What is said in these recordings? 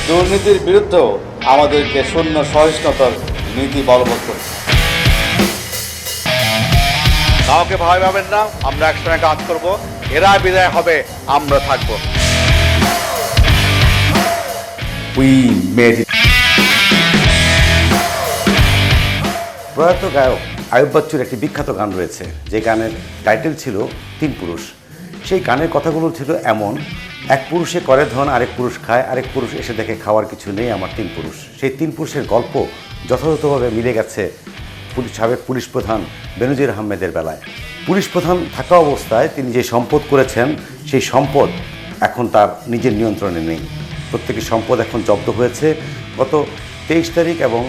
দুর্নীতির বিরুদ্ধেও আমাদেরকে শূন্য সহিষ্ণুতার নীতি বলবৎ করতে। কাউকে ভয় পাবেন না, আমরা একসঙ্গে কাজ করব। এরা বিদায় হবে, আমরা থাকবো। প্রয়াত গায়ক আয়ুব বাচ্চুর একটি বিখ্যাত গান রয়েছে, যে গানের টাইটেল ছিল তিন পুরুষ। সেই গানের কথাগুলো ছিল এমন: এক পুরুষে করে ধন, আরেক পুরুষ খায়, আরেক পুরুষ এসে দেখে খাওয়ার কিছু নেই, আমার তিন পুরুষ। সেই তিন পুরুষের গল্প যথাযথভাবে মিলে গেছে সাবেক পুলিশ প্রধান বেনজির আহমেদের বেলায়। পুলিশ প্রধান থাকা অবস্থায় তিনি যে সম্পদ করেছেন, সেই সম্পদ এখন তার নিজের নিয়ন্ত্রণে নেই। প্রত্যেকের সম্পদ এখন জব্দ হয়েছে। গত 23 তারিখ এবং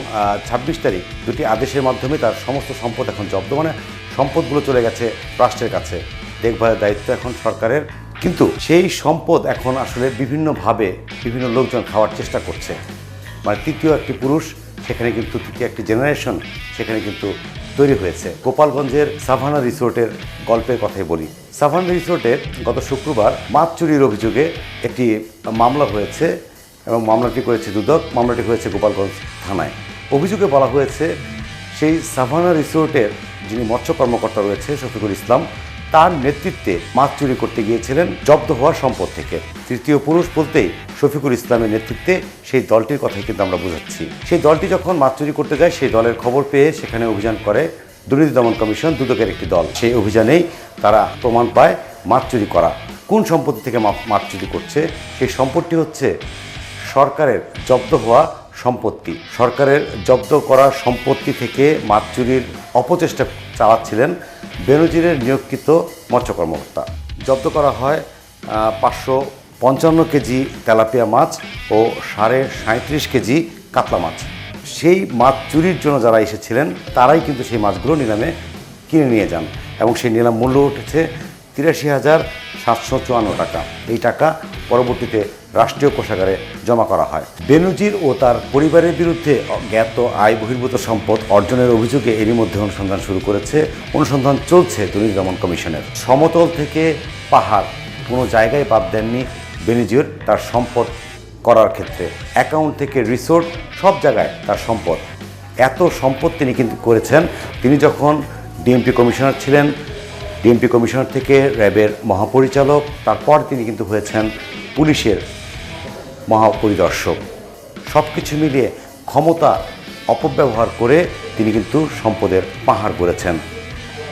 26 তারিখ দুটি আদেশের মাধ্যমে তার সমস্ত সম্পদ এখন জব্দ, মানে সম্পদগুলো চলে গেছে রাষ্ট্রের কাছে। দেখভালের দায়িত্ব এখন সরকারের। কিন্তু সেই সম্পদ এখন আসলে বিভিন্নভাবে বিভিন্ন লোকজন খাওয়ার চেষ্টা করছে। মানে তৃতীয় একটি পুরুষ সেখানে কিন্তু, তৃতীয় একটি জেনারেশন সেখানে কিন্তু তৈরি হয়েছে। গোপালগঞ্জের সাভানা রিসোর্টের গল্পের কথাই বলি। সাভানা রিসোর্টে গত শুক্রবার মাছ চুরির অভিযোগে একটি মামলা হয়েছে এবং মামলাটি করেছে দুদক। মামলাটি হয়েছে গোপালগঞ্জ থানায়। অভিযোগে বলা হয়েছে সেই সাভানা রিসোর্টের যিনি মৎস্য কর্মকর্তা রয়েছে শফিকুল ইসলাম, তার নেতৃত্বে মাছ চুরি করতে গিয়েছিলেন জব্দ হওয়া সম্পদ থেকে। তৃতীয় পুরুষ বলতেই শফিকুল ইসলামের নেতৃত্বে সেই দলটির কথাই কিন্তু আমরা বোঝাচ্ছি। সেই দলটি যখন মাছ চুরি করতে যায়, সেই দলের খবর পেয়ে সেখানে অভিযান করে দুর্নীতি দমন কমিশন, দুদকের একটি দল। সেই অভিযানেই তারা প্রমাণ পায় মাছ চুরি করা। কোন সম্পত্তি থেকে মাছ চুরি করছে? সেই সম্পত্তি হচ্ছে সরকারের জব্দ হওয়া সম্পত্তি। সরকারের জব্দ করা সম্পত্তি থেকে মাছ চুরির অপচেষ্টা চালাচ্ছিলেন বেনজিরের নিয়োগকৃত মৎস্য কর্মকর্তা। জব্দ করা হয় 555 কেজি তেলাপিয়া মাছ ও 37.5 কেজি কাতলা মাছ। সেই মাছ চুরির জন্য যারা এসেছিলেন তারাই কিন্তু সেই মাছগুলো নিলামে কিনে নিয়ে যান এবং সেই নিলাম মূল্য উঠেছে 83,754 টাকা। এই টাকা পরবর্তীতে রাষ্ট্রীয় কোষাগারে জমা করা হয়। বেনজির ও তার পরিবারের বিরুদ্ধে জ্ঞাত আয় বহির্ভূত সম্পদ অর্জনের অভিযোগে এরই মধ্যে অনুসন্ধান শুরু করেছে। অনুসন্ধান চলছে দুর্নীতি দমন কমিশনের। সমতল থেকে পাহাড় কোনো জায়গায় বাদ দেননি বেনজির তার সম্পদ করার ক্ষেত্রে। অ্যাকাউন্ট থেকে রিসোর্ট, সব জায়গায় তার সম্পদ। এত সম্পদ তিনি কিন্তু করেছেন। তিনি যখন ডিএমপি কমিশনার ছিলেন, ডিএমপি কমিশনার থেকে র্যাবের মহাপরিচালক, তারপর তিনি কিন্তু হয়েছেন পুলিশের মহাপরিদর্শক। সব কিছু মিলিয়ে ক্ষমতা অপব্যবহার করে তিনি কিন্তু সম্পদের পাহাড় গড়েছেন।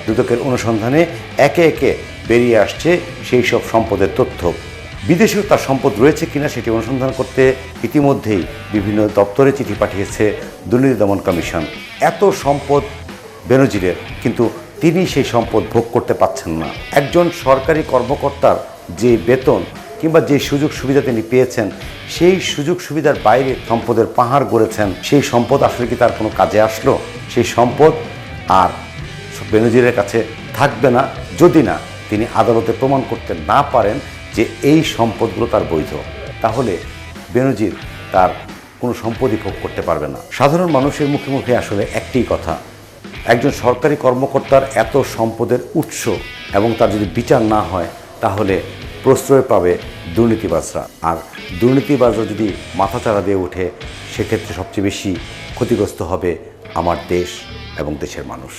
দুদকের অনুসন্ধানে একে একে বেরিয়ে আসছে সেই সব সম্পদের তথ্য। বিদেশেও তার সম্পদ রয়েছে কিনা সেটি অনুসন্ধান করতে ইতিমধ্যেই বিভিন্ন দপ্তরে চিঠি পাঠিয়েছে দুর্নীতি দমন কমিশন। এত সম্পদ বেনজিরের, কিন্তু তিনি সেই সম্পদ ভোগ করতে পারছেন না। একজন সরকারি কর্মকর্তার যে বেতন কিংবা যে সুযোগ সুবিধা তিনি পেয়েছেন, সেই সুযোগ সুবিধার বাইরে সম্পদের পাহাড় গড়েছেন। সেই সম্পদ আসলে কি তার কোনো কাজে আসলো? সেই সম্পদ আর বেনজিরের কাছে থাকবে না যদি না তিনি আদালতে প্রমাণ করতে না পারেন যে এই সম্পদগুলো তার বৈধ। তাহলে বেনজির তার কোনো সম্পদই ভোগ করতে পারবে না। সাধারণ মানুষের মুখে মুখে আসলে একটি কথা, একজন সরকারি কর্মকর্তার এত সম্পদের উৎস এবং তার যদি বিচার না হয় তাহলে প্রশ্রয় পাবে দুর্নীতিবাজরা। আর দুর্নীতিবাজরা যদি মাথাচাড়া দিয়ে ওঠে, সেক্ষেত্রে সবচেয়ে বেশি ক্ষতিগ্রস্ত হবে আমার দেশ এবং দেশের মানুষ।